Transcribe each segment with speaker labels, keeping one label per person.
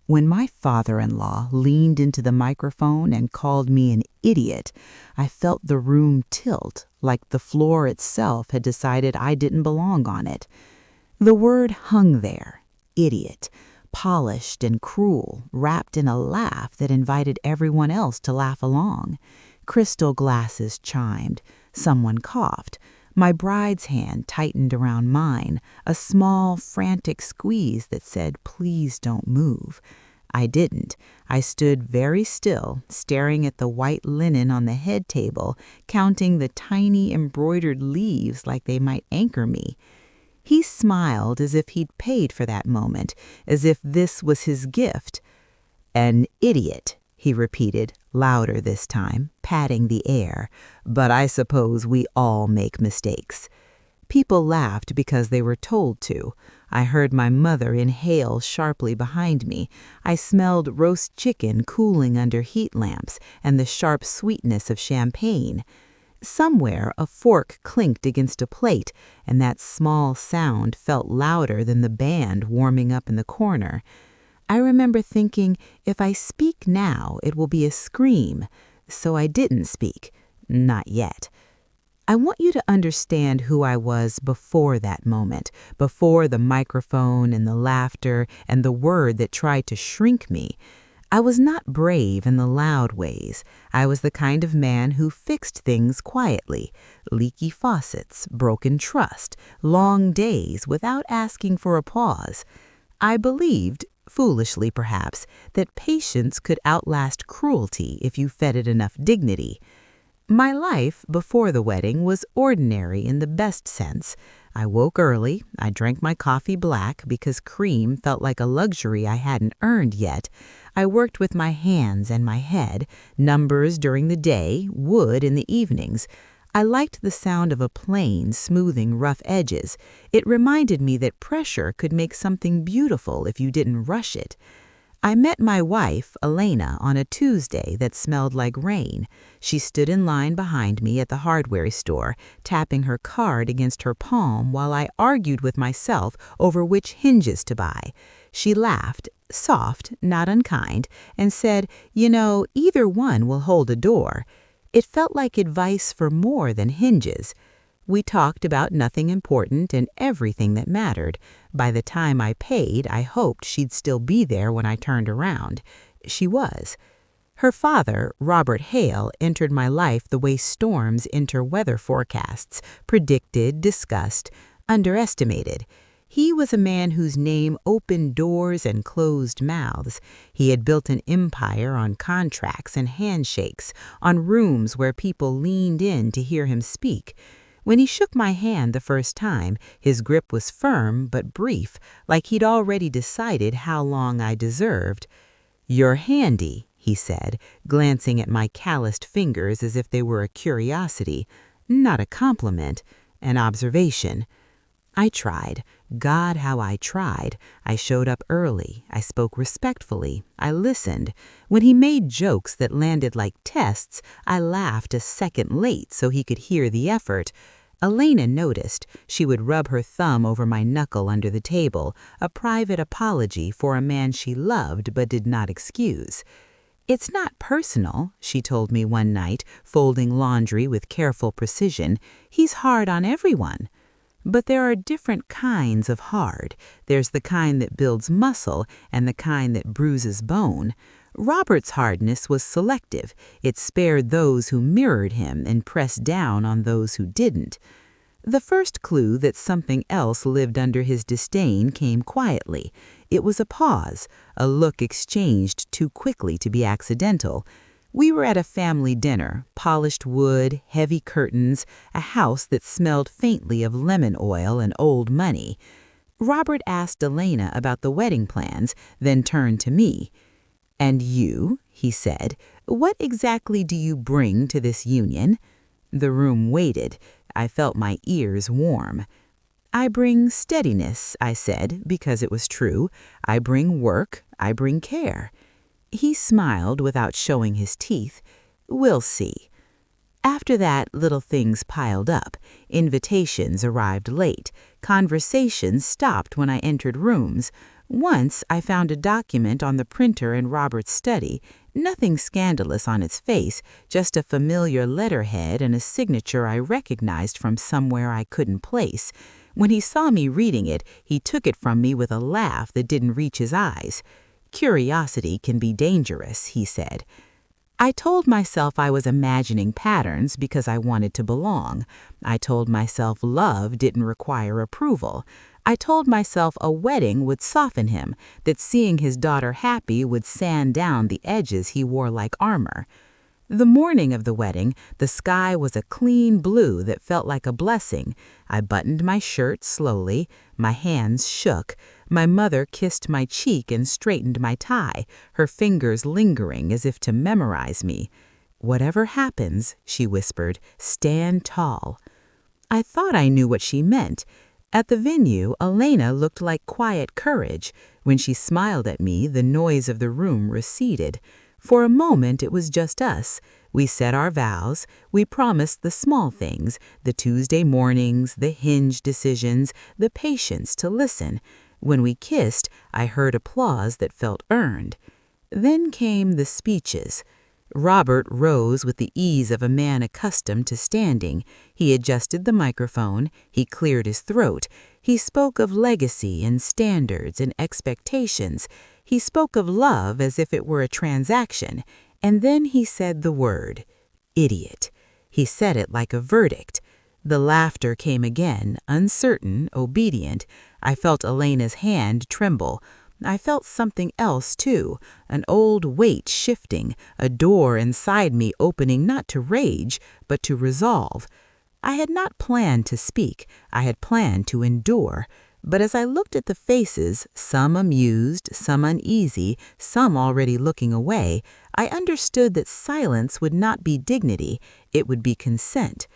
Speaker 1: When my father-in-law leaned into the microphone and called me an idiot, I felt the room tilt, like the floor itself had decided I didn't belong on it. The word hung there, idiot, polished and cruel, wrapped in a laugh that invited everyone else to laugh along. Crystal glasses chimed. Someone coughed. My bride's hand tightened around mine, a small, frantic squeeze that said, "Please don't move." I didn't. I stood very still, staring at the white linen on the head table, counting the tiny embroidered leaves like they might anchor me. He smiled as if he'd paid for that moment, as if this was his gift. "An idiot," he repeated, louder this time, patting the air. "But I suppose we all make mistakes." People laughed because they were told to. I heard my mother inhale sharply behind me. I smelled roast chicken cooling under heat lamps and the sharp sweetness of champagne. Somewhere a fork clinked against a plate, and that small sound felt louder than the band warming up in the corner. I remember thinking, if I speak now, it will be a scream. So I didn't speak. Not yet. I want you to understand who I was before that moment, before the microphone and the laughter and the word that tried to shrink me. I was not brave in the loud ways. I was the kind of man who fixed things quietly, leaky faucets, broken trust, long days without asking for applause. I believed, foolishly perhaps, that patience could outlast cruelty if you fed it enough dignity. My life before the wedding was ordinary in the best sense. I woke early. I drank my coffee black because cream felt like a luxury I hadn't earned yet. I worked with my hands and my head, numbers during the day, wood in the evenings. I liked the sound of a plane smoothing rough edges. It reminded me that pressure could make something beautiful if you didn't rush it. I met my wife, Elena, on a Tuesday that smelled like rain. She stood in line behind me at the hardware store, tapping her card against her palm while I argued with myself over which hinges to buy. She laughed, soft, not unkind, and said, "You know, either one will hold a door." It felt like advice for more than hinges. We talked about nothing important and everything that mattered. By the time I paid, I hoped she'd still be there when I turned around. She was. Her father, Robert Hale, entered my life the way storms enter weather forecasts, predicted, discussed, underestimated. He was a man whose name opened doors and closed mouths. He had built an empire on contracts and handshakes, on rooms where people leaned in to hear him speak. When he shook my hand the first time, his grip was firm but brief, like he'd already decided how long I deserved. "You're handy," he said, glancing at my calloused fingers as if they were a curiosity. Not a compliment, an observation. I tried. God, how I tried. I showed up early. I spoke respectfully. I listened. When he made jokes that landed like tests, I laughed a second late so he could hear the effort. Elena noticed. She would rub her thumb over my knuckle under the table, a private apology for a man she loved but did not excuse. "It's not personal," she told me one night, folding laundry with careful precision. "He's hard on everyone." But there are different kinds of hard. There's the kind that builds muscle and the kind that bruises bone. Robert's hardness was selective. It spared those who mirrored him and pressed down on those who didn't. The first clue that something else lived under his disdain came quietly. It was a pause, a look exchanged too quickly to be accidental. We were at a family dinner, polished wood, heavy curtains, a house that smelled faintly of lemon oil and old money. Robert asked Elena about the wedding plans, then turned to me. "And you," he said, "what exactly do you bring to this union?" The room waited. I felt my ears warm. "I bring steadiness," I said, because it was true. "I bring work. I bring care." He smiled without showing his teeth. "We'll see." After that, little things piled up. Invitations arrived late. Conversations stopped when I entered rooms. Once I found a document on the printer in Robert's study, nothing scandalous on its face, just a familiar letterhead and a signature I recognized from somewhere I couldn't place. When he saw me reading it, he took it from me with a laugh that didn't reach his eyes. "Curiosity can be dangerous," he said. I told myself I was imagining patterns because I wanted to belong. I told myself love didn't require approval. I told myself a wedding would soften him, that seeing his daughter happy would sand down the edges he wore like armor. The morning of the wedding, the sky was a clean blue that felt like a blessing. I buttoned my shirt slowly. My hands shook. My mother kissed my cheek and straightened my tie, her fingers lingering as if to memorize me. "Whatever happens," she whispered, "stand tall." I thought I knew what she meant. At the venue, Elena looked like quiet courage. When she smiled at me, the noise of the room receded. For a moment, it was just us. We said our vows. We promised the small things, the Tuesday mornings, the hinge decisions, the patience to listen. When we kissed, I heard applause that felt earned. Then came the speeches. Robert rose with the ease of a man accustomed to standing. He adjusted the microphone. He cleared his throat. He spoke of legacy and standards and expectations. He spoke of love as if it were a transaction. And then he said the word, idiot. He said it like a verdict. The laughter came again, uncertain, obedient. I felt Elena's hand tremble. I felt something else, too, an old weight shifting, a door inside me opening not to rage, but to resolve. I had not planned to speak. I had planned to endure. But as I looked at the faces, some amused, some uneasy, some already looking away, I understood that silence would not be dignity, it would be consent.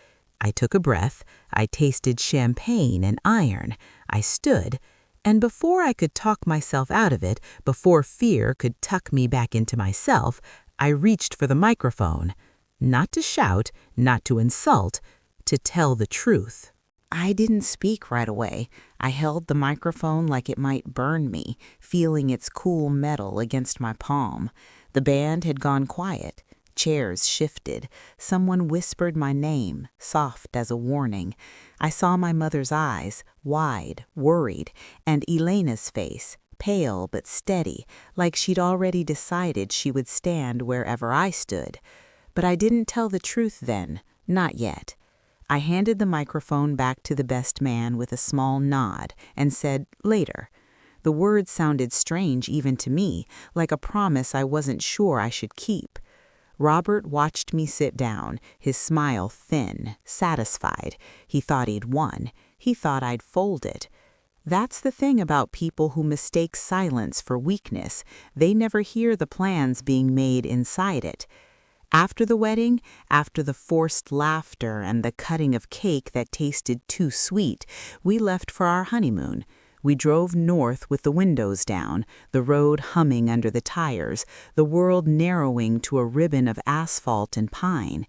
Speaker 1: I took a breath. I tasted champagne and iron. I stood. And before I could talk myself out of it, before fear could tuck me back into myself, I reached for the microphone. Not to shout, not to insult, to tell the truth. I didn't speak right away. I held the microphone like it might burn me, feeling its cool metal against my palm. The band had gone quiet. Chairs shifted. Someone whispered my name, soft as a warning. I saw my mother's eyes, wide, worried, and Elena's face, pale but steady, like she'd already decided she would stand wherever I stood. But I didn't tell the truth then, not yet. I handed the microphone back to the best man with a small nod and said, later. The words sounded strange even to me, like a promise I wasn't sure I should keep. Robert watched me sit down, his smile thin, satisfied. He thought he'd won. He thought I'd fold it. That's the thing about people who mistake silence for weakness. They never hear the plans being made inside it. After the wedding, after the forced laughter and the cutting of cake that tasted too sweet, we left for our honeymoon. We drove north with the windows down, the road humming under the tires, the world narrowing to a ribbon of asphalt and pine.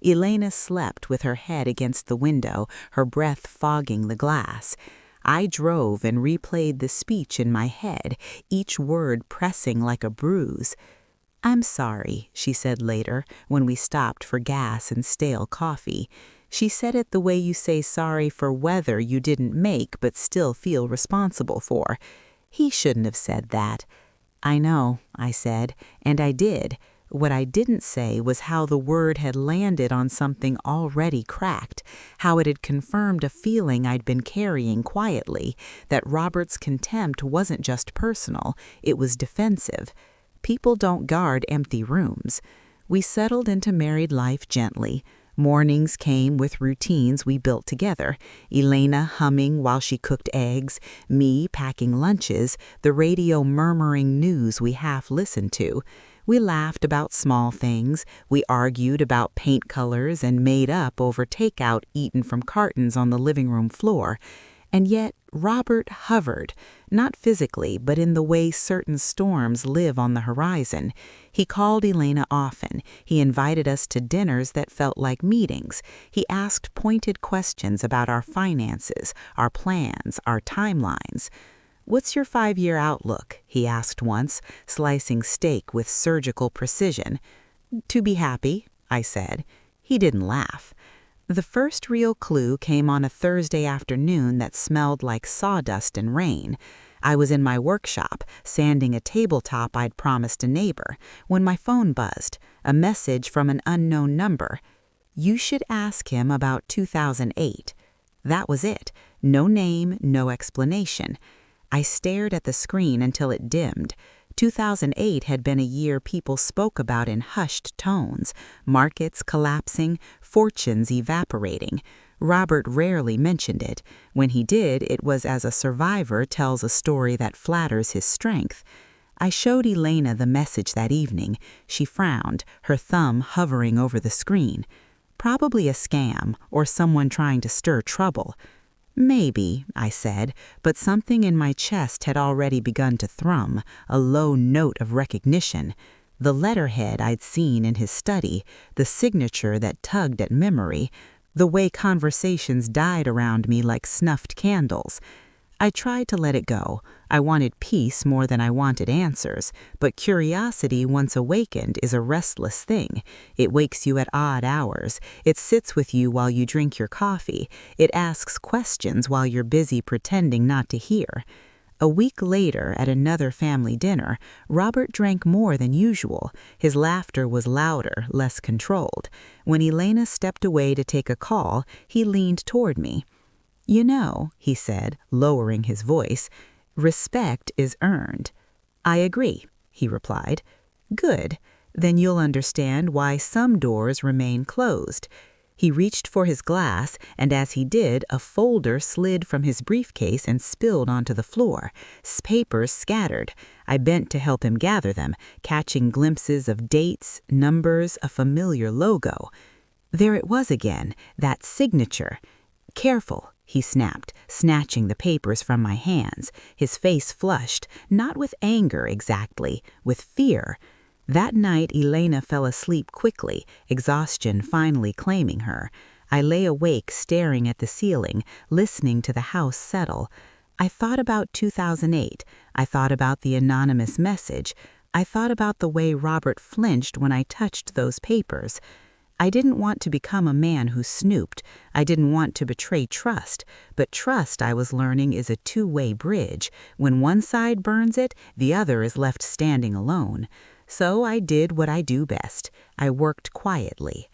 Speaker 1: Elena slept with her head against the window, her breath fogging the glass. I drove and replayed the speech in my head, each word pressing like a bruise. "I'm sorry," she said later, when we stopped for gas and stale coffee. She said it the way you say sorry for weather you didn't make but still feel responsible for. He shouldn't have said that. "I know," I said, and I did. What I didn't say was how the word had landed on something already cracked, how it had confirmed a feeling I'd been carrying quietly, that Robert's contempt wasn't just personal, it was defensive. People don't guard empty rooms. We settled into married life gently. Mornings came with routines we built together, Elena humming while she cooked eggs, me packing lunches, the radio murmuring news we half listened to. We laughed about small things, we argued about paint colors and made up over takeout eaten from cartons on the living room floor. And yet Robert hovered, not physically, but in the way certain storms live on the horizon. He called Elena often. He invited us to dinners that felt like meetings. He asked pointed questions about our finances, our plans, our timelines. "What's your 5-year outlook?" he asked once, slicing steak with surgical precision. "To be happy," I said. He didn't laugh. The first real clue came on a Thursday afternoon that smelled like sawdust and rain. I was in my workshop, sanding a tabletop I'd promised a neighbor, when my phone buzzed, a message from an unknown number. "You should ask him about 2008. That was it. No name, no explanation. I stared at the screen until it dimmed. 2008 had been a year people spoke about in hushed tones, markets collapsing, fortunes evaporating. Robert rarely mentioned it. When he did, it was as a survivor tells a story that flatters his strength. I showed Elena the message that evening. She frowned, her thumb hovering over the screen. "Probably a scam, or someone trying to stir trouble." "Maybe," I said, but something in my chest had already begun to thrum, a low note of recognition. The letterhead I'd seen in his study, the signature that tugged at memory, the way conversations died around me like snuffed candles. I tried to let it go. I wanted peace more than I wanted answers, but curiosity once awakened is a restless thing. It wakes you at odd hours. It sits with you while you drink your coffee. It asks questions while you're busy pretending not to hear. A week later, at another family dinner, Robert drank more than usual. His laughter was louder, less controlled. When Elena stepped away to take a call, he leaned toward me. "You know," he said, lowering his voice, "respect is earned." "I agree," he replied. "Good. Then you'll understand why some doors remain closed." He reached for his glass, and as he did, a folder slid from his briefcase and spilled onto the floor. Papers scattered. I bent to help him gather them, catching glimpses of dates, numbers, a familiar logo. There it was again, that signature. "Careful," he snapped, snatching the papers from my hands. His face flushed, not with anger exactly, with fear. That night, Elena fell asleep quickly, exhaustion finally claiming her. I lay awake staring at the ceiling, listening to the house settle. I thought about 2008. I thought about the anonymous message. I thought about the way Robert flinched when I touched those papers. I didn't want to become a man who snooped. I didn't want to betray trust. But trust, I was learning, is a two-way bridge. When one side burns it, the other is left standing alone. So I did what I do best. I worked quietly.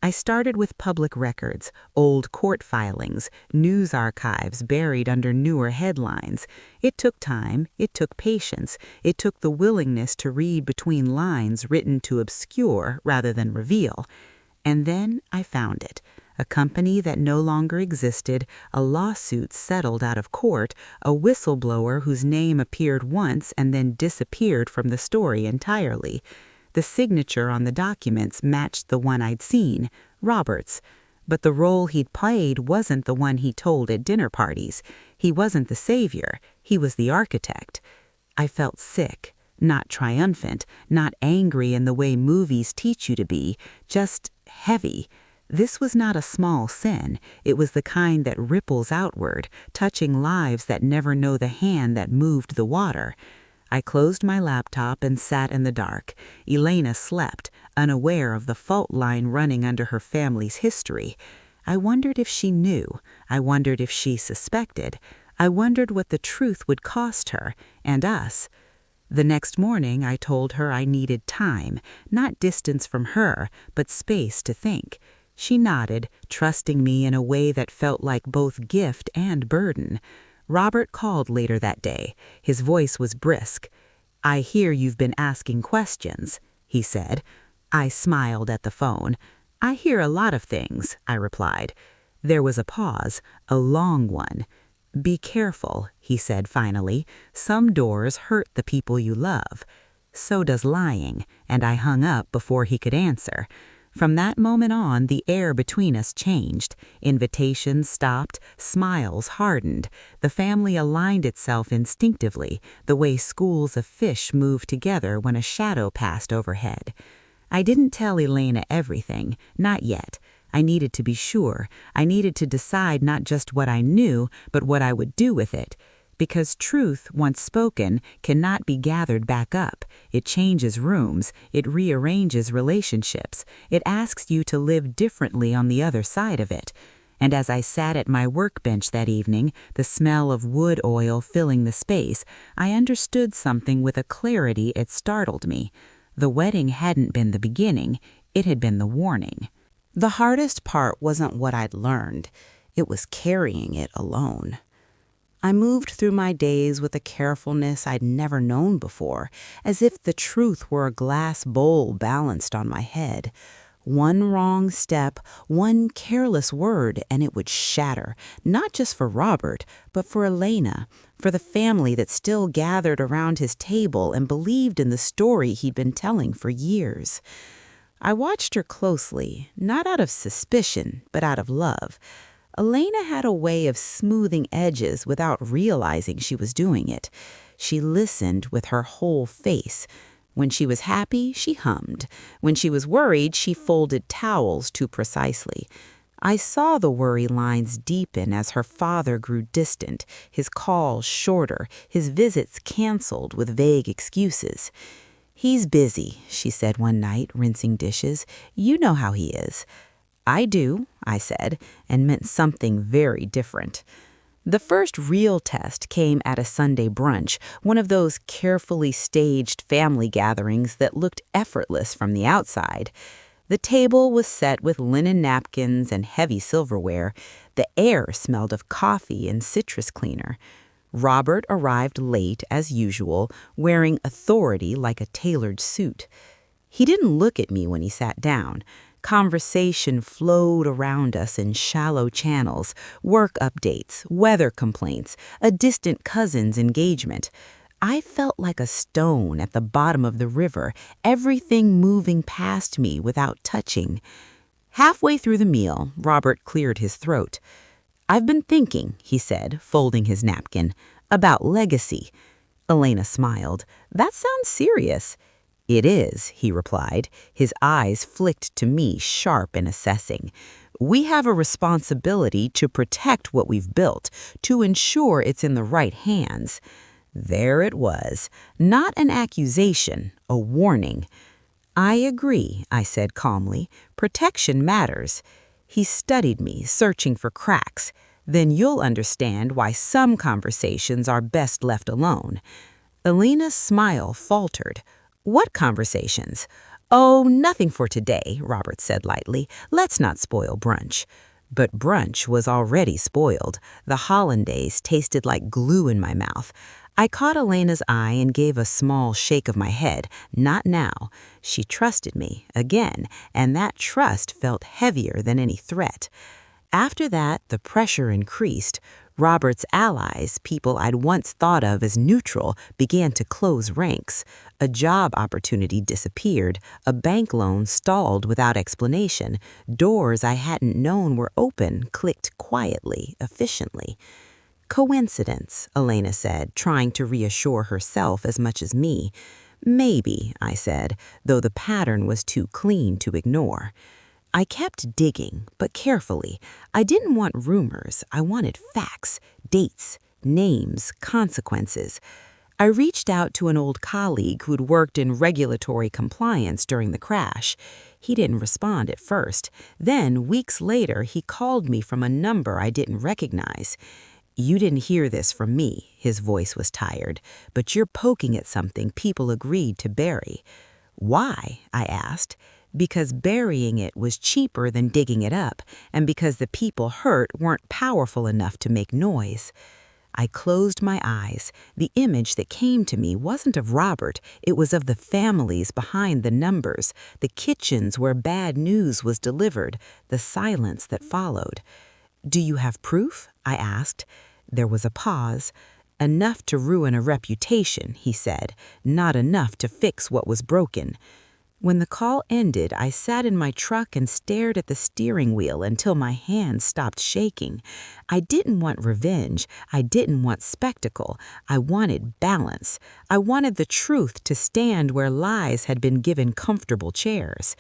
Speaker 1: I started with public records, old court filings, news archives buried under newer headlines. It took time, it took patience, it took the willingness to read between lines written to obscure rather than reveal. And then I found it. A company that no longer existed, a lawsuit settled out of court, a whistleblower whose name appeared once and then disappeared from the story entirely. The signature on the documents matched the one I'd seen, Robert's. But the role he'd played wasn't the one he told at dinner parties. He wasn't the savior. He was the architect. I felt sick, not triumphant, not angry in the way movies teach you to be, just heavy. This was not a small sin. It was the kind that ripples outward, touching lives that never know the hand that moved the water. I closed my laptop and sat in the dark. Elena slept, unaware of the fault line running under her family's history. I wondered if she knew. I wondered if she suspected. I wondered what the truth would cost her, and us. The next morning, I told her I needed time, not distance from her, but space to think. She nodded, trusting me in a way that felt like both gift and burden. Robert called later that day. His voice was brisk. "I hear you've been asking questions," he said. I smiled at the phone. "I hear a lot of things," I replied. There was a pause, a long one. "Be careful," he said finally. "Some doors hurt the people you love." "So does lying," and I hung up before he could answer. From that moment on, the air between us changed. Invitations stopped, smiles hardened. The family aligned itself instinctively, the way schools of fish move together when a shadow passed overhead. I didn't tell Elena everything, not yet. I needed to be sure. I needed to decide not just what I knew, but what I would do with it. Because truth, once spoken, cannot be gathered back up. It changes rooms, it rearranges relationships, it asks you to live differently on the other side of it. And as I sat at my workbench that evening, the smell of wood oil filling the space, I understood something with a clarity it startled me. The wedding hadn't been the beginning, it had been the warning. The hardest part wasn't what I'd learned, it was carrying it alone. I moved through my days with a carefulness I'd never known before, as if the truth were a glass bowl balanced on my head. One wrong step, one careless word, and it would shatter, not just for Robert, but for Elena, for the family that still gathered around his table and believed in the story he'd been telling for years. I watched her closely, not out of suspicion, but out of love. Elena had a way of smoothing edges without realizing she was doing it. She listened with her whole face. When she was happy, she hummed. When she was worried, she folded towels too precisely. I saw the worry lines deepen as her father grew distant, his calls shorter, his visits canceled with vague excuses. "He's busy," she said one night, rinsing dishes. "You know how he is." "I do," I said, and meant something very different. The first real test came at a Sunday brunch, one of those carefully staged family gatherings that looked effortless from the outside. The table was set with linen napkins and heavy silverware. The air smelled of coffee and citrus cleaner. Robert arrived late, as usual, wearing authority like a tailored suit. He didn't look at me when he sat down. Conversation flowed around us in shallow channels, work updates, weather complaints, a distant cousin's engagement. I felt like a stone at the bottom of the river, everything moving past me without touching. Halfway through the meal, Robert cleared his throat. "I've been thinking," he said, folding his napkin, "about legacy." Elena smiled. "That sounds serious." "It is," he replied. His eyes flicked to me, sharp and assessing. "We have a responsibility to protect what we've built, to ensure it's in the right hands." There it was, not an accusation, a warning. "I agree," I said calmly. "Protection matters." He studied me, searching for cracks. "Then you'll understand why some conversations are best left alone." Elena's smile faltered. "What conversations?" "Oh, nothing for today," Robert said lightly. "Let's not spoil brunch." But brunch was already spoiled. The hollandaise tasted like glue in my mouth. I caught Elena's eye and gave a small shake of my head. Not now. She trusted me, again, and that trust felt heavier than any threat. After that, the pressure increased. Robert's allies, people I'd once thought of as neutral, began to close ranks. A job opportunity disappeared. A bank loan stalled without explanation. Doors I hadn't known were open clicked quietly, efficiently. "Coincidence," Elena said, trying to reassure herself as much as me. "Maybe," I said, though the pattern was too clean to ignore. I kept digging, but carefully. I didn't want rumors. I wanted facts, dates, names, consequences. I reached out to an old colleague who'd worked in regulatory compliance during the crash. He didn't respond at first. Then, weeks later, he called me from a number I didn't recognize. "You didn't hear this from me," his voice was tired, "but you're poking at something people agreed to bury." "Why?" I asked. "Because burying it was cheaper than digging it up, and because the people hurt weren't powerful enough to make noise." I closed my eyes. The image that came to me wasn't of Robert, it was of the families behind the numbers, the kitchens where bad news was delivered, the silence that followed. "Do you have proof?" I asked. There was a pause. "Enough to ruin a reputation," he said, "not enough to fix what was broken." When the call ended, I sat in my truck and stared at the steering wheel until my hands stopped shaking. I didn't want revenge. I didn't want spectacle. I wanted balance. I wanted the truth to stand where lies had been given comfortable chairs.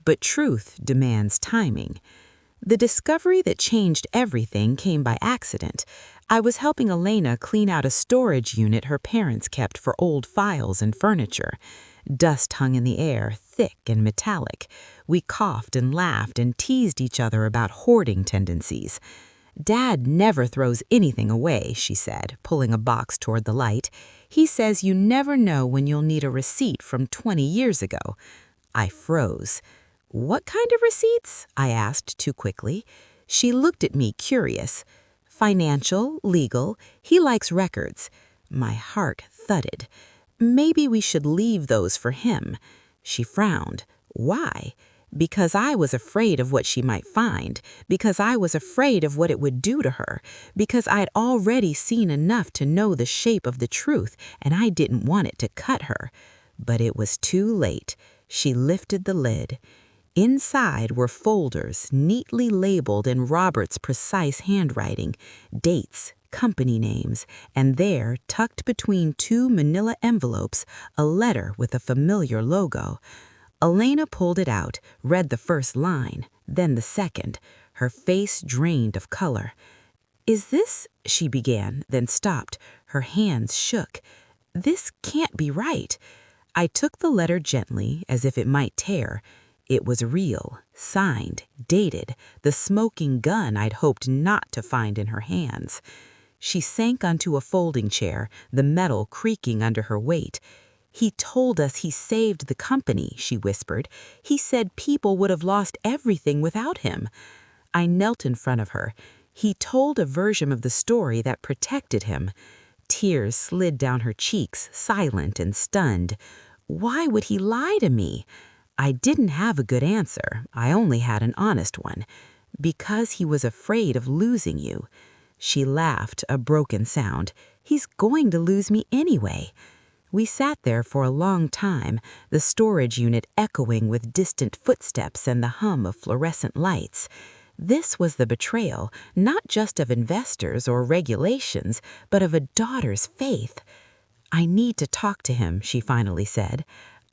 Speaker 1: But truth demands timing. The discovery that changed everything came by accident. I was helping Elena clean out a storage unit her parents kept for old files and furniture. Dust hung in the air, thick and metallic. We coughed and laughed and teased each other about hoarding tendencies. "Dad never throws anything away," she said, pulling a box toward the light. "He says you never know when you'll need a receipt from 20 years ago." I froze. "What kind of receipts?" I asked too quickly. She looked at me, curious. "Financial, legal. He likes records." My heart thudded. "Maybe we should leave those for him." She frowned. "Why?" "Because I was afraid of what she might find, because I was afraid of what it would do to her, because I'd already seen enough to know the shape of the truth, and I didn't want it to cut her." But it was too late. She lifted the lid. Inside were folders neatly labeled in Robert's precise handwriting, dates, company names, and there, tucked between two manila envelopes, a letter with a familiar logo. Elena pulled it out, read the first line, then the second, her face drained of color. "Is this—" she began, then stopped. Her hands shook. "This can't be right." I took the letter gently, as if it might tear. It was real, signed, dated, the smoking gun I'd hoped not to find in her hands. She sank onto a folding chair, the metal creaking under her weight. "He told us he saved the company," she whispered. "He said people would have lost everything without him." I knelt in front of her. "He told a version of the story that protected him." Tears slid down her cheeks, silent and stunned. Why would he lie to me? I didn't have a good answer. I only had an honest one. "Because he was afraid of losing you." She laughed, a broken sound. "He's going to lose me anyway." We sat there for a long time, the storage unit echoing with distant footsteps and the hum of fluorescent lights. This was the betrayal, not just of investors or regulations, but of a daughter's faith. "I need to talk to him," she finally said.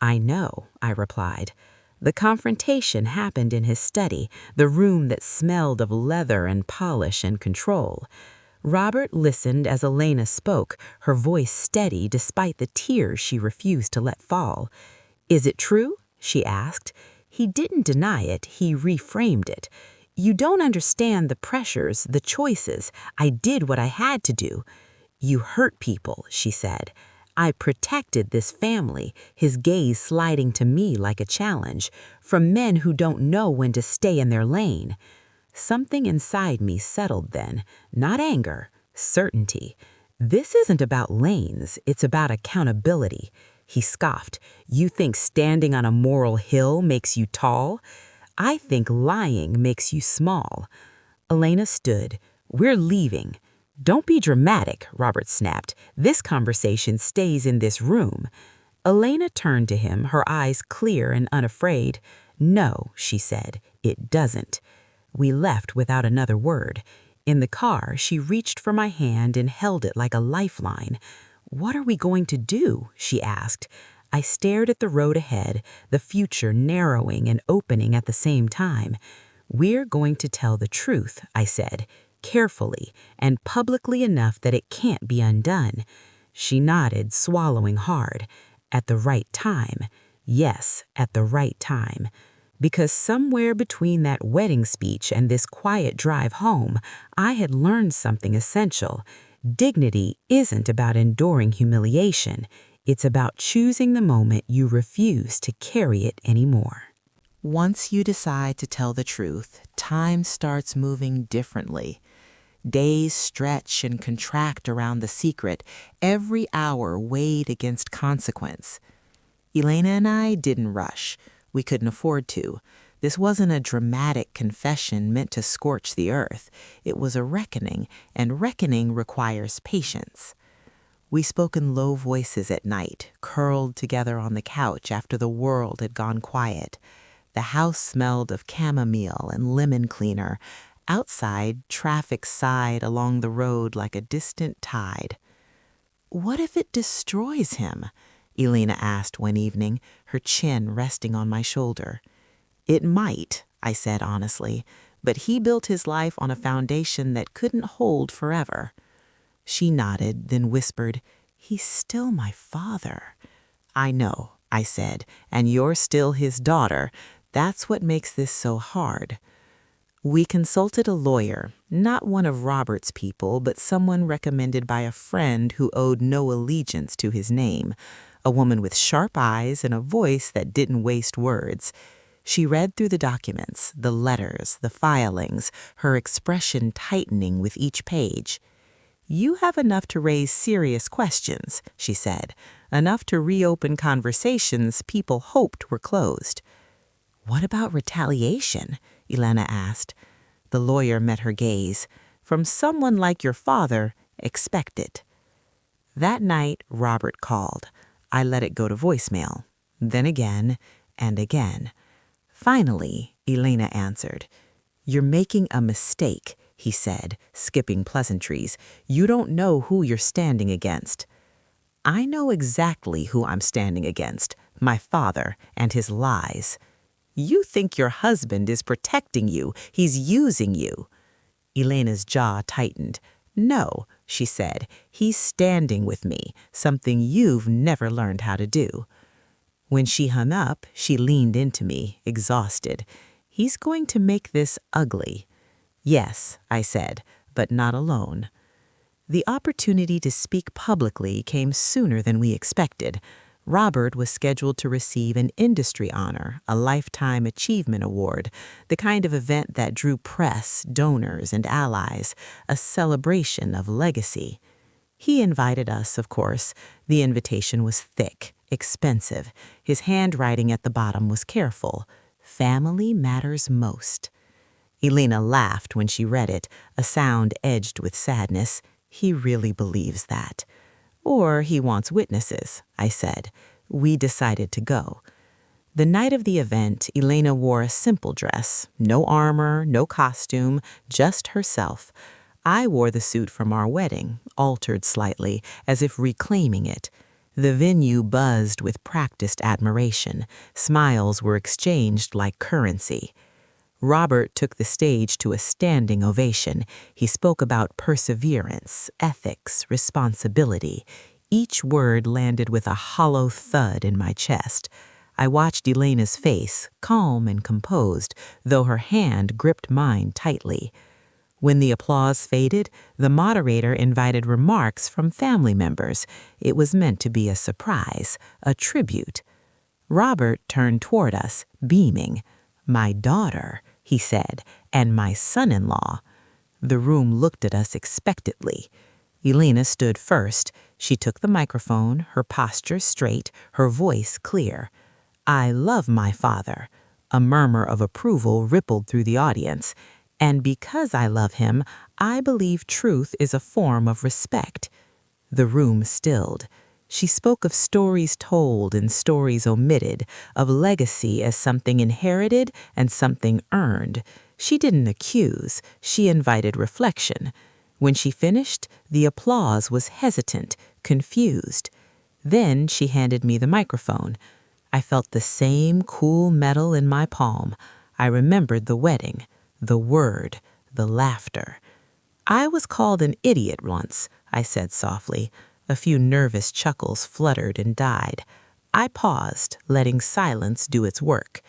Speaker 1: "I know," I replied. The confrontation happened in his study, the room that smelled of leather and polish and control. Robert listened as Elena spoke, her voice steady despite the tears she refused to let fall. "Is it true?" she asked. He didn't deny it, he reframed it. "You don't understand the pressures, the choices. I did what I had to do." "You hurt people," she said. I protected this family, his gaze sliding to me like a challenge, from men who don't know when to stay in their lane. Something inside me settled then, not anger, certainty. "This isn't about lanes, it's about accountability." He scoffed. "You think standing on a moral hill makes you tall? I think lying makes you small." Elena stood. "We're leaving." "Don't be dramatic," Robert snapped. "This conversation stays in this room." Elena turned to him, her eyes clear and unafraid. "No," she said, "it doesn't." We left without another word. In the car, she reached for my hand and held it like a lifeline. "What are we going to do?" she asked. I stared at the road ahead, the future narrowing and opening at the same time. "We're going to tell the truth," I said, carefully and publicly enough that it can't be undone. She nodded, swallowing hard. "At the right time." Yes, at the right time. Because somewhere between that wedding speech and this quiet drive home, I had learned something essential. Dignity isn't about enduring humiliation. It's about choosing the moment you refuse to carry it anymore. Once you decide to tell the truth, time starts moving differently. Days stretch and contract around the secret, every hour weighed against consequence. Elena and I didn't rush. We couldn't afford to. This wasn't a dramatic confession meant to scorch the earth. It was a reckoning, and reckoning requires patience. We spoke in low voices at night, curled together on the couch after the world had gone quiet. The house smelled of chamomile and lemon cleaner. Outside, traffic sighed along the road like a distant tide. "What if it destroys him?" Elena asked one evening, her chin resting on my shoulder. "It might," I said honestly, "but he built his life on a foundation that couldn't hold forever." She nodded, then whispered, "He's still my father." "I know," I said, "and you're still his daughter. That's what makes this so hard." We consulted a lawyer, not one of Robert's people, but someone recommended by a friend who owed no allegiance to his name, a woman with sharp eyes and a voice that didn't waste words. She read through the documents, the letters, the filings, her expression tightening with each page. "You have enough to raise serious questions," she said, "enough to reopen conversations people hoped were closed." "What about retaliation?" Elena asked. The lawyer met her gaze. "From someone like your father, expect it." That night, Robert called. I let it go to voicemail. Then again and again. Finally, Elena answered. "You're making a mistake," he said, skipping pleasantries. "You don't know who you're standing against." "I know exactly who I'm standing against, my father and his lies." "You think your husband is protecting you. He's using you." Elena's jaw tightened. "No," she said, "he's standing with me, something you've never learned how to do." When she hung up, she leaned into me, exhausted. "He's going to make this ugly." "Yes," I said, "but not alone." The opportunity to speak publicly came sooner than we expected. Robert was scheduled to receive an industry honor, a Lifetime Achievement Award, the kind of event that drew press, donors, and allies, a celebration of legacy. He invited us, of course. The invitation was thick, expensive. His handwriting at the bottom was careful. "Family matters most." Elena laughed when she read it, a sound edged with sadness. "He really believes that." "Or he wants witnesses," I said. We decided to go. The night of the event, Elena wore a simple dress. No armor, no costume, just herself. I wore the suit from our wedding, altered slightly, as if reclaiming it. The venue buzzed with practiced admiration. Smiles were exchanged like currency. Robert took the stage to a standing ovation. He spoke about perseverance, ethics, responsibility. Each word landed with a hollow thud in my chest. I watched Elena's face, calm and composed, though her hand gripped mine tightly. When the applause faded, the moderator invited remarks from family members. It was meant to be a surprise, a tribute. Robert turned toward us, beaming. "My daughter," he said, "and my son-in-law." The room looked at us expectantly. Elena stood first. She took the microphone, her posture straight, her voice clear. "I love my father." A murmur of approval rippled through the audience. "And because I love him, I believe truth is a form of respect." The room stilled. She spoke of stories told and stories omitted, of legacy as something inherited and something earned. She didn't accuse, she invited reflection. When she finished, the applause was hesitant, confused. Then she handed me the microphone. I felt the same cool metal in my palm. I remembered the wedding, the word, the laughter. "I was called an idiot once," I said softly. A few nervous chuckles fluttered and died. I paused, letting silence do its work.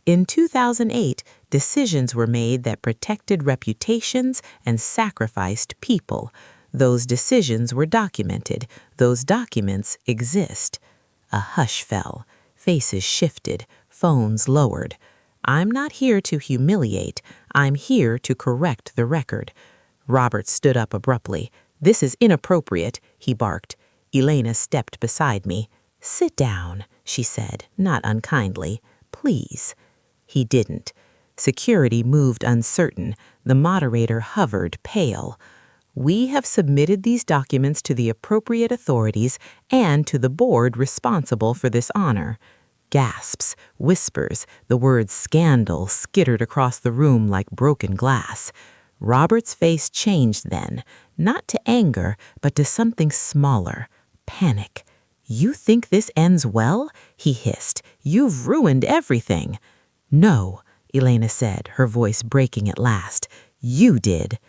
Speaker 1: In 2008, decisions were made that protected reputations and sacrificed people. Those decisions were documented. Those documents exist. A hush fell. Faces shifted. Phones lowered. I'm not here to humiliate. I'm here to correct the record. Robert stood up abruptly. "This is inappropriate," he barked. Elena stepped beside me. "Sit down," she said, not unkindly. "Please." He didn't. Security moved uncertain. The moderator hovered, pale. "We have submitted these documents to the appropriate authorities and to the board responsible for this honor." Gasps, whispers, the word scandal skittered across the room like broken glass. Robert's face changed then, not to anger, but to something smaller, panic. "You think this ends well?" he hissed. "You've ruined everything." "No," Elena said, her voice breaking at last. "You did."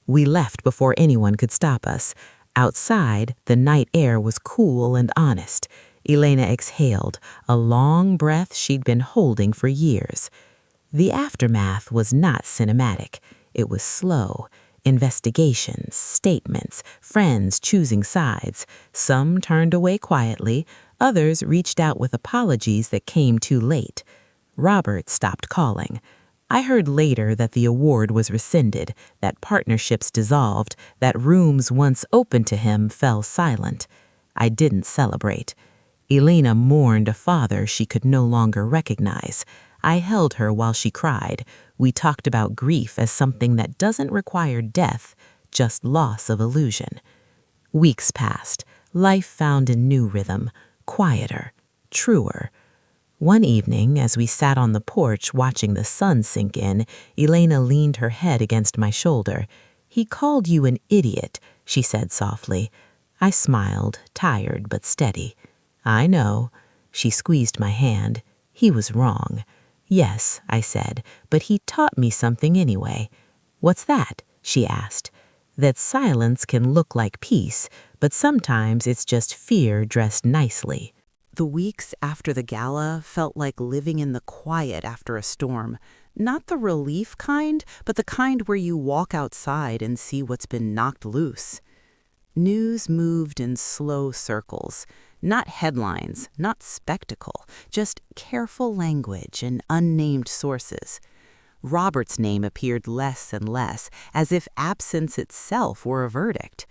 Speaker 1: We left before anyone could stop us. Outside, the night air was cool and honest. Elena exhaled, a long breath she'd been holding for years. The aftermath was not cinematic. It was slow. Investigations, statements, friends choosing sides. Some turned away quietly, others reached out with apologies that came too late. Robert stopped calling. I heard later that the award was rescinded, that partnerships dissolved, that rooms once open to him fell silent. I didn't celebrate. Elena mourned a father she could no longer recognize. I held her while she cried. We talked about grief as something that doesn't require death, just loss of illusion. Weeks passed. Life found a new rhythm, quieter, truer. One evening, as we sat on the porch watching the sun sink in, Elena leaned her head against my shoulder. "He called you an idiot," she said softly. I smiled, tired but steady. "I know." She squeezed my hand. "He was wrong." "Yes," I said, "but he taught me something anyway." "What's that?" she asked. "That silence can look like peace, but sometimes it's just fear dressed nicely." The weeks after the gala felt like living in the quiet after a storm. Not the relief kind, but the kind where you walk outside and see what's been knocked loose. News moved in slow circles. Not headlines, not spectacle, just careful language and unnamed sources. Robert's name appeared less and less, as if absence itself were a verdict.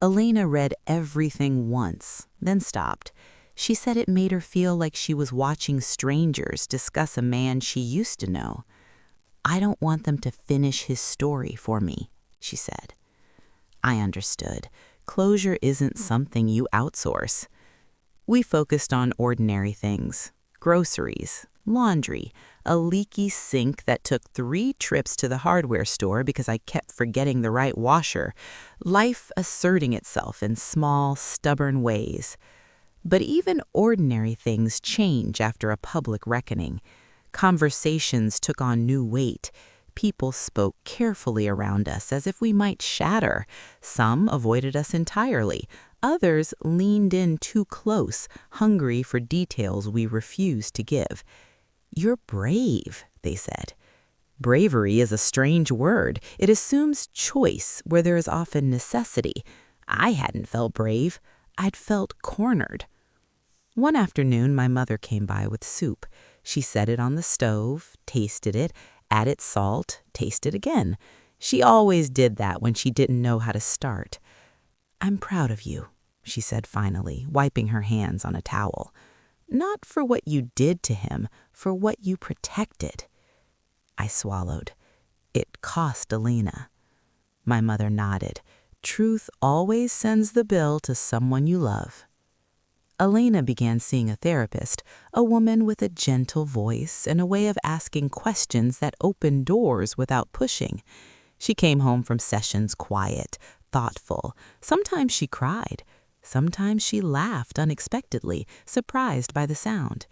Speaker 1: Elena read everything once, then stopped. She said it made her feel like she was watching strangers discuss a man she used to know. "I don't want them to finish his story for me," she said. I understood. Closure isn't something you outsource. We focused on ordinary things: groceries, laundry, a leaky sink that took 3 trips to the hardware store because I kept forgetting the right washer, life asserting itself in small, stubborn ways. But even ordinary things change after a public reckoning. Conversations took on new weight. People spoke carefully around us as if we might shatter. Some avoided us entirely. Others leaned in too close, hungry for details we refused to give. "You're brave," they said. Bravery is a strange word. It assumes choice where there is often necessity. I hadn't felt brave. I'd felt cornered. One afternoon, my mother came by with soup. She set it on the stove, tasted it, added salt, tasted again. She always did that when she didn't know how to start. "I'm proud of you," she said finally, wiping her hands on a towel. "Not for what you did to him, for what you protected." I swallowed. It cost Elena. My mother nodded. "Truth always sends the bill to someone you love." Elena began seeing a therapist, a woman with a gentle voice and a way of asking questions that opened doors without pushing. She came home from sessions quiet, thoughtful. Sometimes she cried. Sometimes she laughed unexpectedly, surprised by the sound.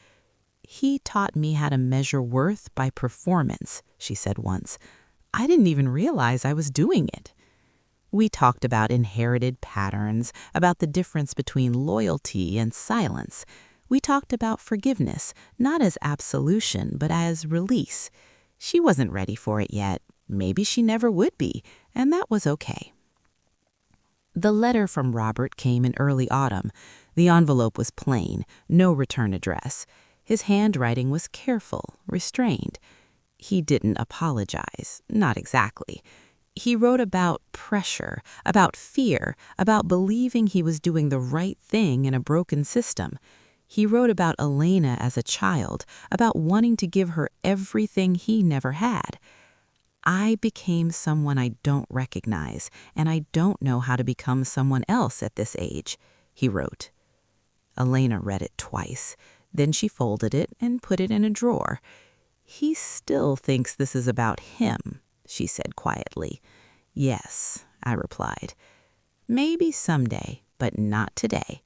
Speaker 1: "He taught me how to measure worth by performance," she said once. "I didn't even realize I was doing it." We talked about inherited patterns, about the difference between loyalty and silence. We talked about forgiveness, not as absolution, but as release. She wasn't ready for it yet. Maybe she never would be, and that was okay. The letter from Robert came in early autumn. The envelope was plain, no return address. His handwriting was careful, restrained. He didn't apologize, not exactly. He wrote about pressure, about fear, about believing he was doing the right thing in a broken system. He wrote about Elena as a child, about wanting to give her everything he never had. "I became someone I don't recognize, and I don't know how to become someone else at this age," he wrote. Elena read it twice. Then she folded it and put it in a drawer. "He still thinks this is about him," she said quietly. "Yes," I replied. "Maybe someday, but not today."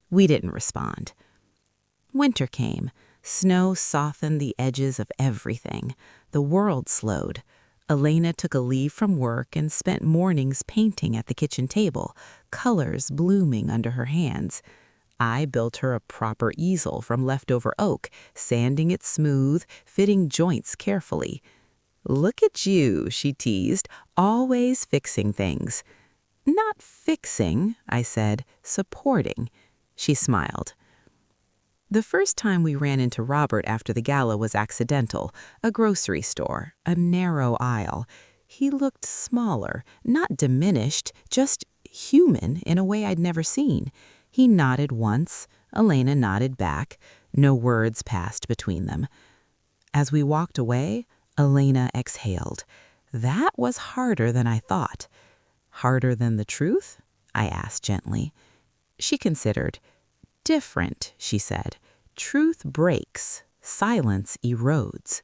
Speaker 1: We didn't respond. Winter came. Snow softened the edges of everything. The world slowed. Elena took a leave from work and spent mornings painting at the kitchen table, colors blooming under her hands. I built her a proper easel from leftover oak, sanding it smooth, fitting joints carefully. "Look at you," she teased, "always fixing things." "Not fixing," I said, "supporting." She smiled. The first time we ran into Robert after the gala was accidental. A grocery store, a narrow aisle. He looked smaller, not diminished, just human in a way I'd never seen. He nodded once. Elena nodded back. No words passed between them. As we walked away, Elena exhaled. "That was harder than I thought." "Harder than the truth?" I asked gently. She considered. "Different," she said. "Truth breaks. Silence erodes."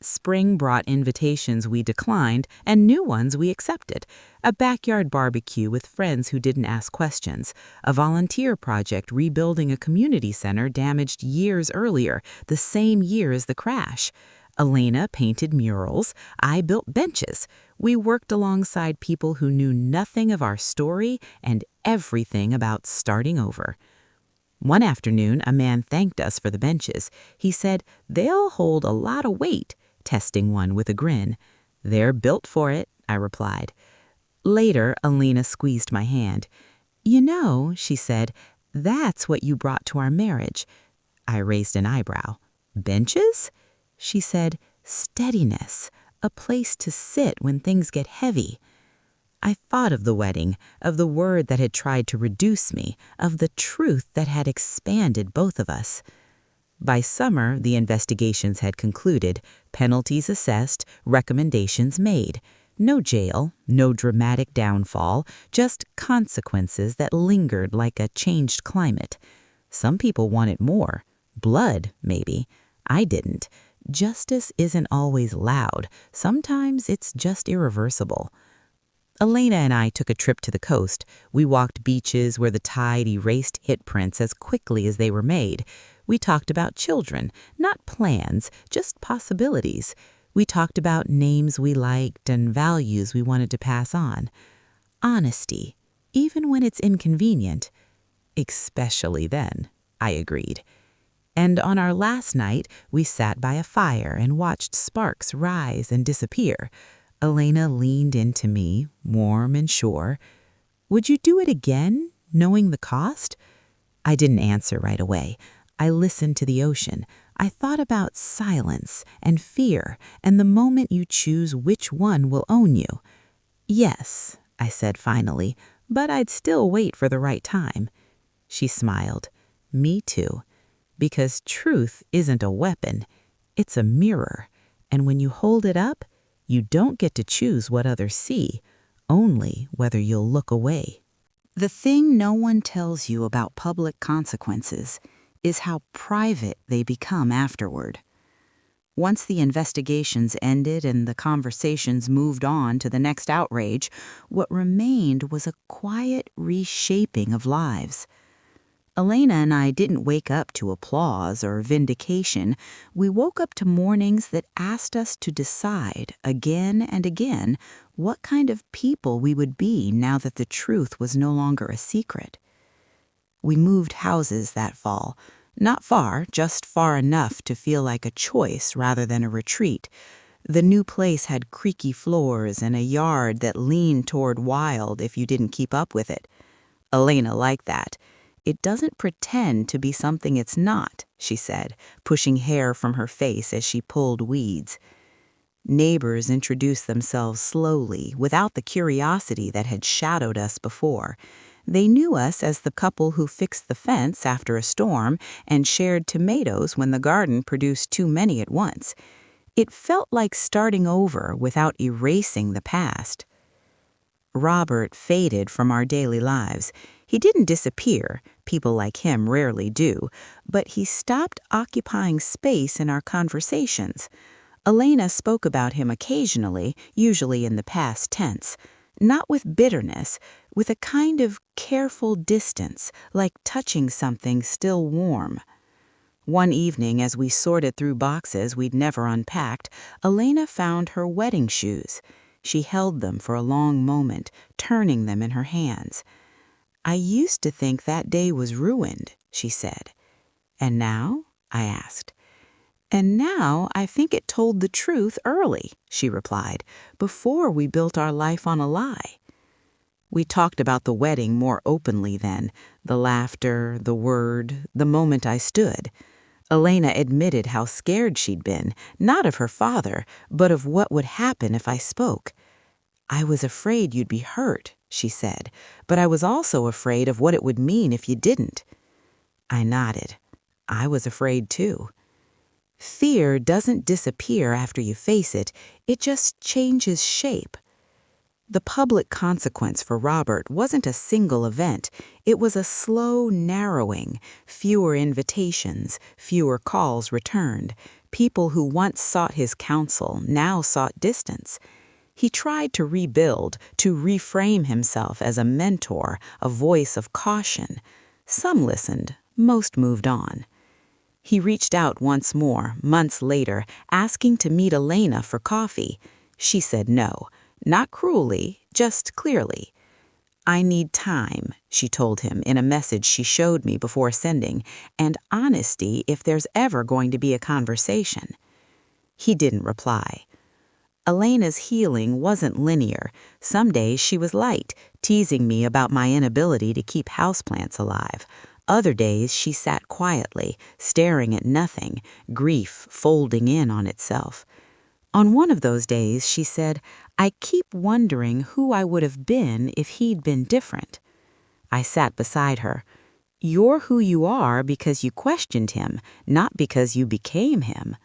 Speaker 1: Spring brought invitations we declined and new ones we accepted. A backyard barbecue with friends who didn't ask questions. A volunteer project rebuilding a community center damaged years earlier, the same year as the crash. Elena painted murals. I built benches. We worked alongside people who knew nothing of our story and everything about starting over. One afternoon, a man thanked us for the benches. He said, "They'll hold a lot of weight," testing one with a grin. "They're built for it," I replied. Later, Elena squeezed my hand. "You know," she said, "that's what you brought to our marriage." I raised an eyebrow. "Benches?" She said, "Steadiness, a place to sit when things get heavy." I thought of the wedding, of the word that had tried to reduce me, of the truth that had expanded both of us. By summer, the investigations had concluded, penalties assessed, recommendations made. No jail, no dramatic downfall, just consequences that lingered like a changed climate. Some people wanted more. Blood, maybe. I didn't. Justice isn't always loud. Sometimes it's just irreversible. Elena and I took a trip to the coast. We walked beaches where the tide erased hit prints as quickly as they were made. We talked about children, not plans, just possibilities. We talked about names we liked and values we wanted to pass on. Honesty, even when it's inconvenient. Especially then, I agreed. And on our last night, we sat by a fire and watched sparks rise and disappear. Elena leaned into me, warm and sure. "Would you do it again, knowing the cost?" I didn't answer right away. I listened to the ocean. I thought about silence and fear and the moment you choose which one will own you. "Yes," I said finally, "but I'd still wait for the right time." She smiled. "Me too. Because truth isn't a weapon. It's a mirror. And when you hold it up, you don't get to choose what others see, only whether you'll look away." The thing no one tells you about public consequences is how private they become afterward. Once the investigations ended and the conversations moved on to the next outrage, what remained was a quiet reshaping of lives. Elena and I didn't wake up to applause or vindication. We woke up to mornings that asked us to decide again and again what kind of people we would be now that the truth was no longer a secret. We moved houses that fall. Not far, just far enough to feel like a choice rather than a retreat. The new place had creaky floors and a yard that leaned toward wild if you didn't keep up with it. Elena liked that. "It doesn't pretend to be something it's not," she said, pushing hair from her face as she pulled weeds. Neighbors introduced themselves slowly, without the curiosity that had shadowed us before. They knew us as the couple who fixed the fence after a storm and shared tomatoes when the garden produced too many at once. It felt like starting over without erasing the past. Robert faded from our daily lives. He didn't disappear, people like him rarely do, but he stopped occupying space in our conversations. Elena spoke about him occasionally, usually in the past tense, not with bitterness, with a kind of careful distance, like touching something still warm. One evening, as we sorted through boxes we'd never unpacked, Elena found her wedding shoes. She held them for a long moment, turning them in her hands. "I used to think that day was ruined," she said. "And now?" I asked. "And now I think it told the truth early," she replied, "before we built our life on a lie." We talked about the wedding more openly then, the laughter, the word, the moment I stood. Elena admitted how scared she'd been, not of her father, but of what would happen if I spoke. "I was afraid you'd be hurt," she said, "but I was also afraid of what it would mean if you didn't." I nodded. I was afraid too. Fear doesn't disappear after you face it, it just changes shape. The public consequence for Robert wasn't a single event. It was a slow narrowing, fewer invitations, fewer calls returned. People who once sought his counsel now sought distance. He tried to rebuild, to reframe himself as a mentor, a voice of caution. Some listened, most moved on. He reached out once more, months later, asking to meet Elena for coffee. She said no. Not cruelly, just clearly. "I need time," she told him in a message she showed me before sending, "and honesty if there's ever going to be a conversation." He didn't reply. Elena's healing wasn't linear. Some days she was light, teasing me about my inability to keep houseplants alive. Other days she sat quietly, staring at nothing, grief folding in on itself. On one of those days, she said, "I keep wondering who I would have been if he'd been different." I sat beside her. "You're who you are because you questioned him, not because you became him."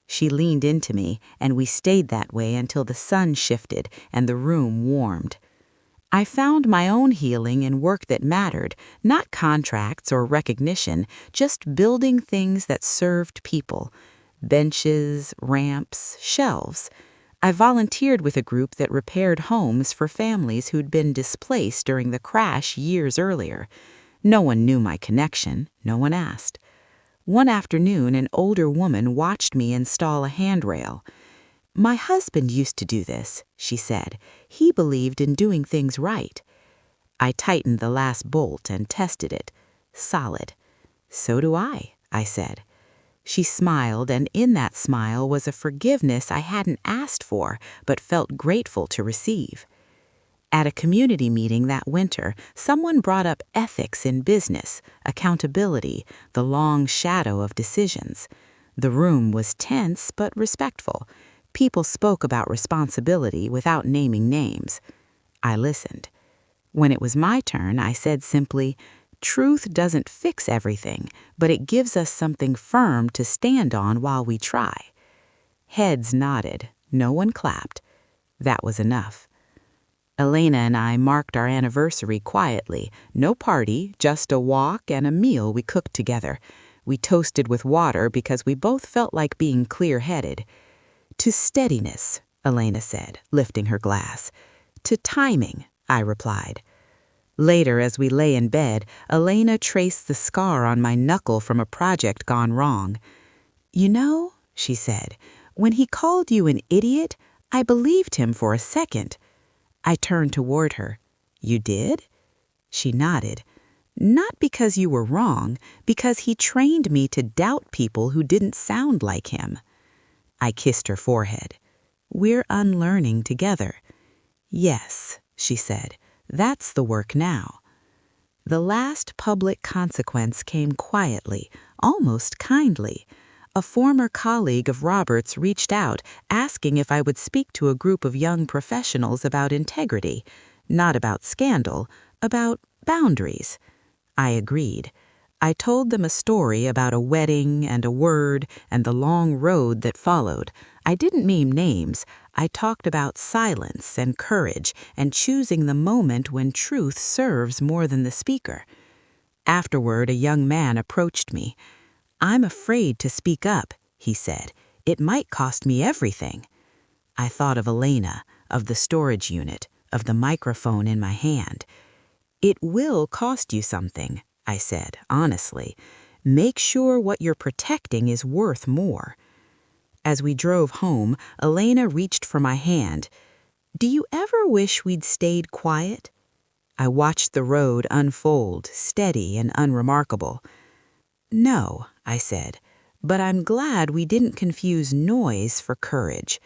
Speaker 1: She leaned into me, and we stayed that way until the sun shifted and the room warmed. I found my own healing in work that mattered, not contracts or recognition, just building things that served people. Benches, ramps, shelves. I volunteered with a group that repaired homes for families who'd been displaced during the crash years earlier. No one knew my connection, no one asked. One afternoon, an older woman watched me install a handrail. "My husband used to do this," she said. "He believed in doing things right." I tightened the last bolt and tested it. Solid. "So do I said. She smiled, and in that smile was a forgiveness I hadn't asked for, but felt grateful to receive. At a community meeting that winter, someone brought up ethics in business, accountability, the long shadow of decisions. The room was tense but respectful. People spoke about responsibility without naming names. I listened. When it was my turn, I said simply, "Truth doesn't fix everything, but it gives us something firm to stand on while we try." Heads nodded. No one clapped. That was enough. Elena and I marked our anniversary quietly. No party, just a walk and a meal we cooked together. We toasted with water because we both felt like being clear-headed. "To steadiness," Elena said, lifting her glass. "To timing," I replied. Later, as we lay in bed, Elena traced the scar on my knuckle from a project gone wrong. "You know," she said, "when he called you an idiot, I believed him for a second." I turned toward her. "You did?" She nodded. "Not because you were wrong, because he trained me to doubt people who didn't sound like him." I kissed her forehead. "We're unlearning together." "Yes," she said. "That's the work now." The last public consequence came quietly, almost kindly. A former colleague of Robert's reached out, asking if I would speak to a group of young professionals about integrity, not about scandal, about boundaries. I agreed. I told them a story about a wedding and a word and the long road that followed. I didn't name names. I talked about silence and courage and choosing the moment when truth serves more than the speaker. Afterward, a young man approached me. "I'm afraid to speak up," he said. "It might cost me everything." I thought of Elena, of the storage unit, of the microphone in my hand. "It will cost you something," I said, honestly. Make sure what you're protecting is worth more. As we drove home, Elena reached for my hand. Do you ever wish we'd stayed quiet? I watched the road unfold, steady and unremarkable. No, I said, but I'm glad we didn't confuse noise for courage.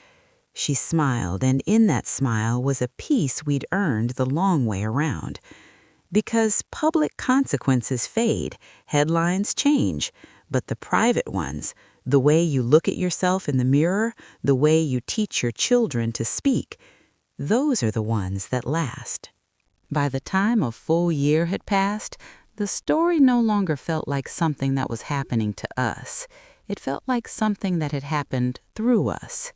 Speaker 1: She smiled, and in that smile was a peace we'd earned the long way around. Because public consequences fade, headlines change, but the private ones, the way you look at yourself in the mirror, the way you teach your children to speak, those are the ones that last. By the time a full year had passed, the story no longer felt like something that was happening to us. It felt like something that had happened through us.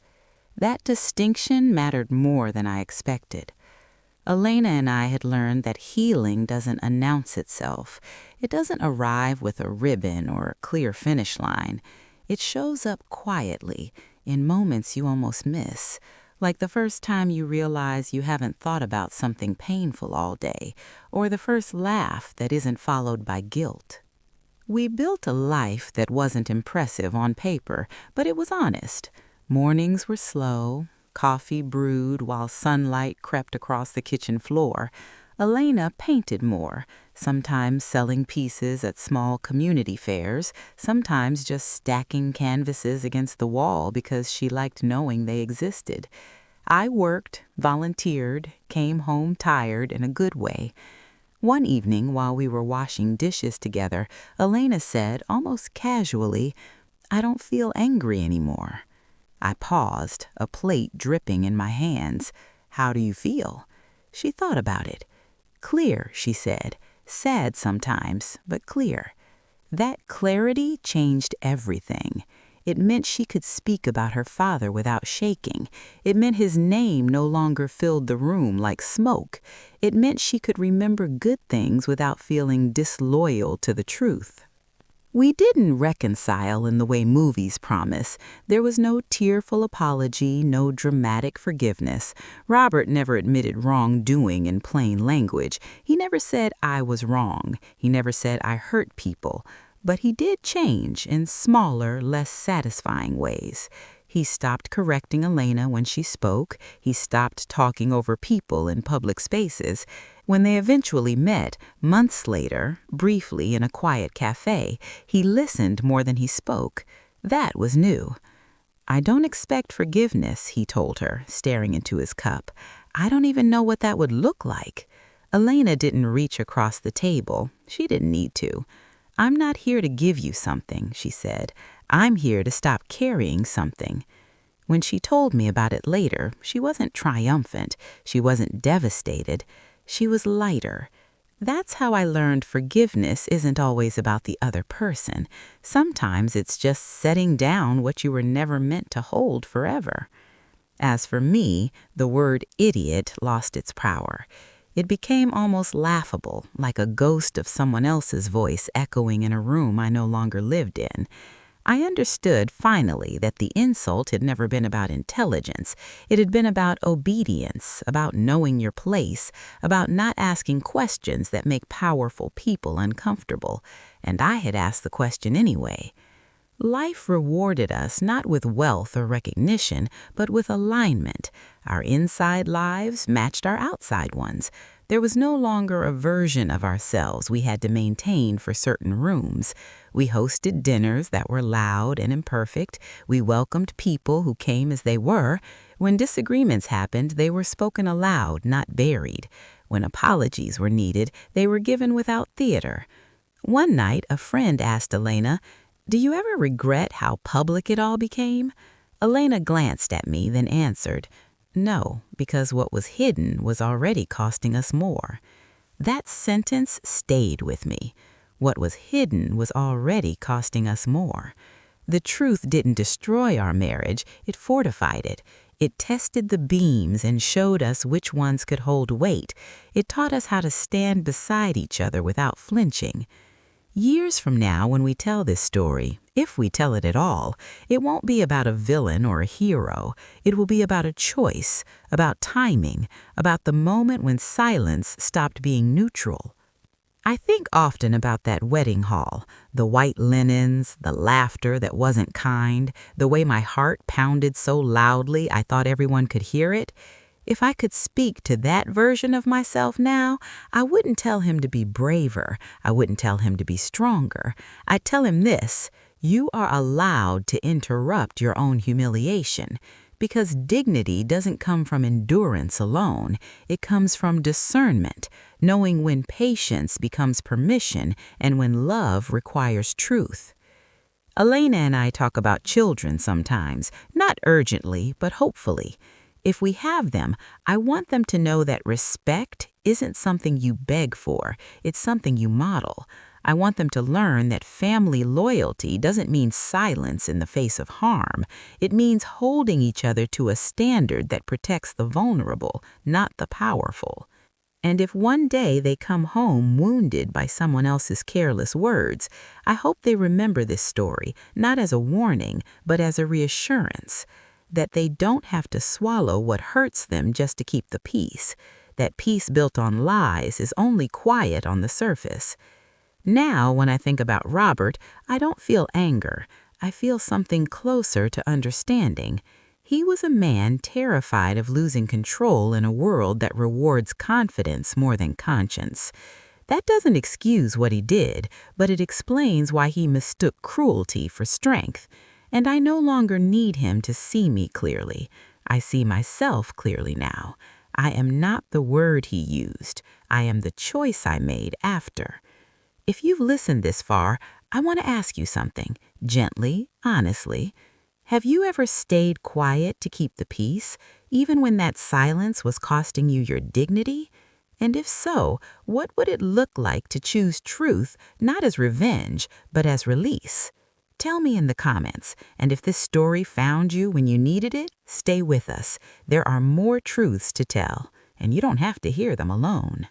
Speaker 1: That distinction mattered more than I expected. Elena and I had learned that healing doesn't announce itself. It doesn't arrive with a ribbon or a clear finish line. It shows up quietly, in moments you almost miss, like the first time you realize you haven't thought about something painful all day, or the first laugh that isn't followed by guilt. We built a life that wasn't impressive on paper, but it was honest. Mornings were slow, coffee brewed while sunlight crept across the kitchen floor. Elena painted more, sometimes selling pieces at small community fairs, sometimes just stacking canvases against the wall because she liked knowing they existed. I worked, volunteered, came home tired in a good way. One evening, while we were washing dishes together, Elena said, almost casually, "I don't feel angry anymore." I paused, a plate dripping in my hands. "How do you feel?" She thought about it. "Clear," she said. "Sad sometimes, but clear." That clarity changed everything. It meant she could speak about her father without shaking. It meant his name no longer filled the room like smoke. It meant she could remember good things without feeling disloyal to the truth. We didn't reconcile in the way movies promise. There was no tearful apology, no dramatic forgiveness. Robert never admitted wrongdoing in plain language. He never said, "I was wrong." He never said, "I hurt people." But he did change in smaller, less satisfying ways. He stopped correcting Elena when she spoke. He stopped talking over people in public spaces. When they eventually met, months later, briefly in a quiet cafe, he listened more than he spoke. That was new. "I don't expect forgiveness," he told her, staring into his cup. "I don't even know what that would look like." Elena didn't reach across the table. She didn't need to. "I'm not here to give you something," she said. "I'm here to stop carrying something." When she told me about it later, she wasn't triumphant. She wasn't devastated. She was lighter. That's how I learned forgiveness isn't always about the other person. Sometimes it's just setting down what you were never meant to hold forever. As for me, the word idiot lost its power. It became almost laughable, like a ghost of someone else's voice echoing in a room I no longer lived in. I understood finally that the insult had never been about intelligence. It had been about obedience, about knowing your place, about not asking questions that make powerful people uncomfortable. And I had asked the question anyway. Life rewarded us not with wealth or recognition, but with alignment. Our inside lives matched our outside ones. There was no longer a version of ourselves we had to maintain for certain rooms. We hosted dinners that were loud and imperfect. We welcomed people who came as they were. When disagreements happened, they were spoken aloud, not buried. When apologies were needed, they were given without theater. One night, a friend asked Elena, "Do you ever regret how public it all became?" Elena glanced at me, then answered, "No, because what was hidden was already costing us more." That sentence stayed with me. What was hidden was already costing us more. The truth didn't destroy our marriage, it fortified it. It tested the beams and showed us which ones could hold weight. It taught us how to stand beside each other without flinching. Years from now, when we tell this story, if we tell it at all, it won't be about a villain or a hero. It will be about a choice, about timing, about the moment when silence stopped being neutral. I think often about that wedding hall, the white linens, the laughter that wasn't kind, the way my heart pounded so loudly I thought everyone could hear it. If I could speak to that version of myself now, I wouldn't tell him to be braver. I wouldn't tell him to be stronger. I'd tell him this: you are allowed to interrupt your own humiliation. Because dignity doesn't come from endurance alone. It comes from discernment, knowing when patience becomes permission and when love requires truth. Elena and I talk about children sometimes, not urgently, but hopefully. If we have them, I want them to know that respect isn't something you beg for, it's something you model. I want them to learn that family loyalty doesn't mean silence in the face of harm. It means holding each other to a standard that protects the vulnerable, not the powerful. And if one day they come home wounded by someone else's careless words, I hope they remember this story, not as a warning, but as a reassurance, that they don't have to swallow what hurts them just to keep the peace, that peace built on lies is only quiet on the surface. Now, when I think about Robert, I don't feel anger. I feel something closer to understanding. He was a man terrified of losing control in a world that rewards confidence more than conscience. That doesn't excuse what he did, but it explains why he mistook cruelty for strength. And I no longer need him to see me clearly. I see myself clearly now. I am not the word he used. I am the choice I made after. If you've listened this far, I want to ask you something, gently, honestly. Have you ever stayed quiet to keep the peace, even when that silence was costing you your dignity? And if so, what would it look like to choose truth not as revenge, but as release? Tell me in the comments, and if this story found you when you needed it, stay with us. There are more truths to tell, and you don't have to hear them alone.